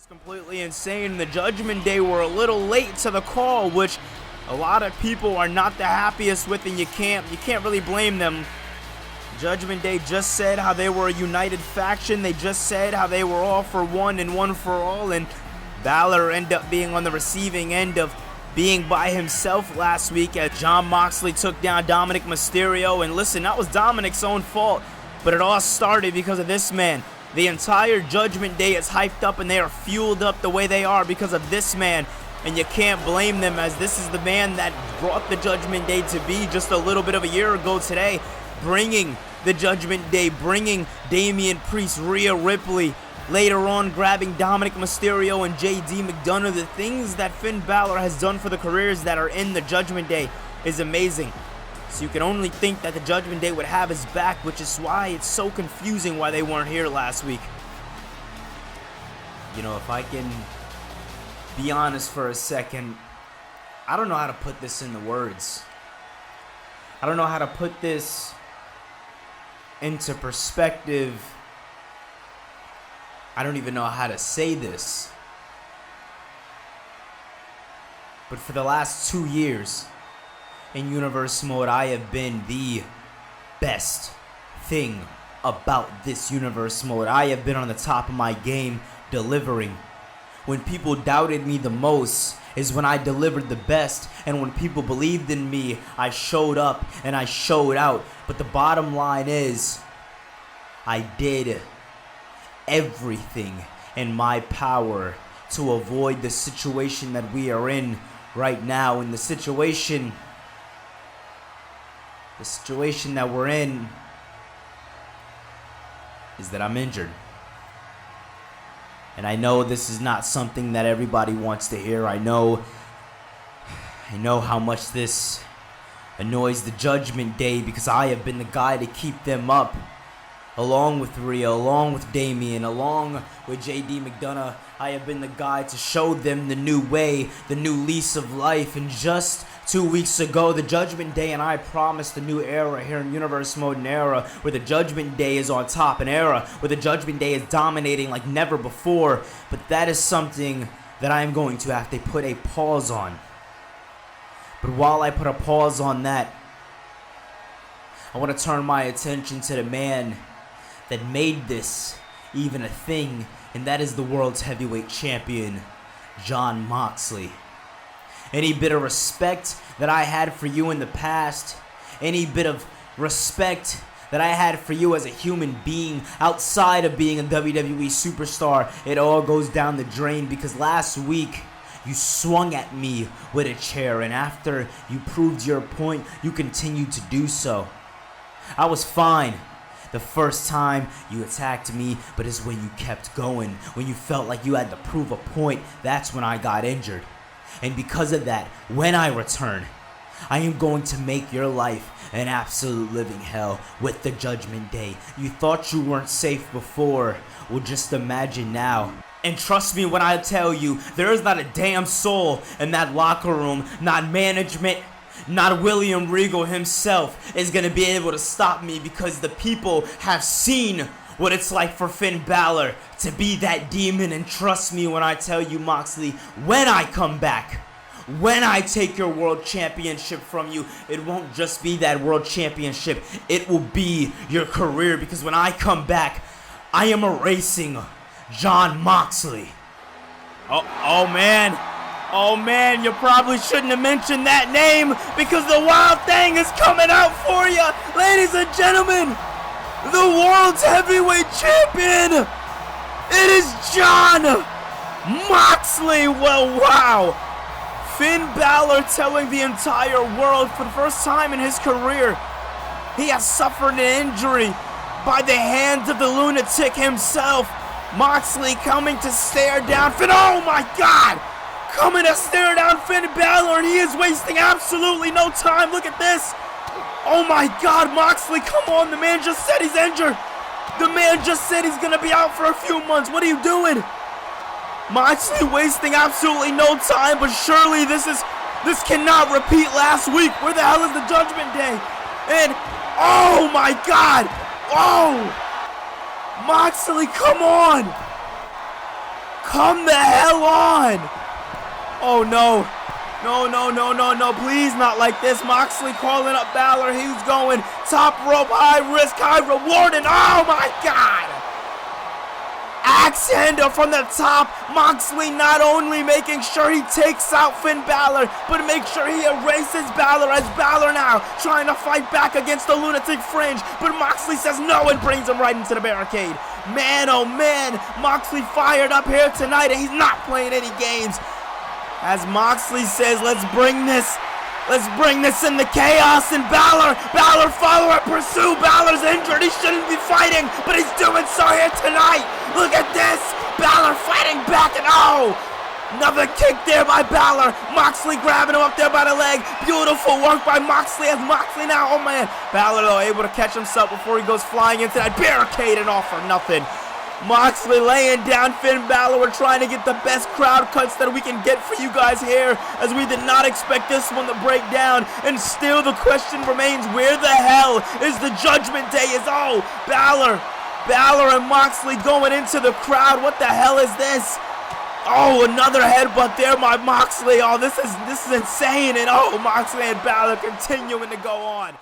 Completely insane. The Judgment Day were a little late to the call, which a lot of people are not the happiest with, and you can't really blame them. Judgment Day just said how they were a united faction. They just said how they were all for one and one for all, and BALOR ended up being on the receiving end of being by himself last week as Jon Moxley took down Dominic Mysterio. And listen, that was Dominic's own fault, but it all started because of this man. The entire Judgment Day is hyped up and they are fueled up the way they are because of this man. And you can't blame them, as this is the man that brought the Judgment Day to be just a little bit of a year ago today. Bringing the Judgment Day, bringing Damian Priest, Rhea Ripley, later on grabbing Dominic Mysterio and JD McDonough. The things that Finn Balor has done for the careers that are in the Judgment Day is amazing. So you can only think that the Judgment Day would have his back, which is why it's so confusing why they weren't here last week. You know, if I can be honest for a second, I don't know how to put this into words. I don't know how to put this into perspective. I don't even know how to say this. But for the last 2 years, in universe mode, I have been the best thing about this universe mode. I have been on the top of my game, delivering. When people doubted me the most is when I delivered the best, and when people believed in me, I showed up and I showed out. But the bottom line is, I did everything in my power to avoid the situation that we are in right now. And the situation that we're in is that I'm injured. And I know this is not something that everybody wants to hear. I know how much this annoys the Judgment Day, because I have been the guy to keep them up. Along with Rhea, along with Damian, along with JD McDonough, I have been the guy to show them the new way, the new lease of life. And just 2 weeks ago, the Judgment Day and I promised a new era here in Universe Mode, an era where the Judgment Day is on top, an era where the Judgment Day is dominating like never before. But that is something that I am going to have to put a pause on. But while I put a pause on that, I want to turn my attention to the man that made this even a thing, and that is the world's heavyweight champion, Jon Moxley. Any bit of respect that I had for you in the past, any bit of respect that I had for you as a human being outside of being a WWE superstar, it all goes down the drain, because last week you swung at me with a chair, and after you proved your point, you continued to do so. I was fine the first time you attacked me, but it's when you kept going, when you felt like you had to prove a point, that's when I got injured. And because of that, when I return, I am going to make your life an absolute living hell with the Judgment Day. You thought you weren't safe before, well, just imagine now. And trust me when I tell you, there is not a damn soul in that locker room, not management, not William Regal himself is going to be able to stop me, because the people have seen what it's like for Finn Balor to be that demon. And trust me when I tell you, Moxley, when I come back, when I take your world championship from you, it won't just be that world championship, it will be your career, because when I come back, I am erasing Jon Moxley. Oh man, you probably shouldn't have mentioned that name, because the wild thing is coming out for you. Ladies and gentlemen, the world's heavyweight champion, it is Jon Moxley. Well, wow. Finn Balor telling the entire world for the first time in his career, he has suffered an injury by the hands of the lunatic himself. Moxley coming to stare down Finn. Oh my God! Coming to stare down Finn Balor, and he is wasting absolutely no time. Look at this. Oh my God, Moxley, come on. The man just said he's injured. The man just said he's going to be out for a few months. What are you doing? Moxley wasting absolutely no time, but surely this cannot repeat last week. Where the hell is the Judgment Day? And, oh my God. Oh, Moxley, come on. Come the hell on. Oh, no. No. Please, not like this. Moxley calling up Balor. He's going top rope, high risk, high reward, and oh, my God. Axe handle from the top. Moxley not only making sure he takes out Finn Balor, but make sure he erases Balor as Balor now trying to fight back against the lunatic fringe. But Moxley says no and brings him right into the barricade. Man, oh man, Moxley fired up here tonight and he's not playing any games. As Moxley says, let's bring this into chaos, and Balor follow and pursue. Balor's injured, he shouldn't be fighting, but he's doing so here tonight. Look at this, Balor fighting back, and oh, another kick there by Balor. Moxley grabbing him up there by the leg. Beautiful work by Moxley as Moxley now, oh man. Balor though able to catch himself before he goes flying into that barricade and all for nothing. Moxley laying down Finn Balor. We're trying to get the best crowd cuts that we can get for you guys here, as we did not expect this one to break down. And still the question remains, where the hell is the Judgment Day? Balor and Moxley going into the crowd. What the hell is this? Oh, another headbutt there by Moxley. Oh, this is insane. And oh, Moxley and Balor continuing to go on.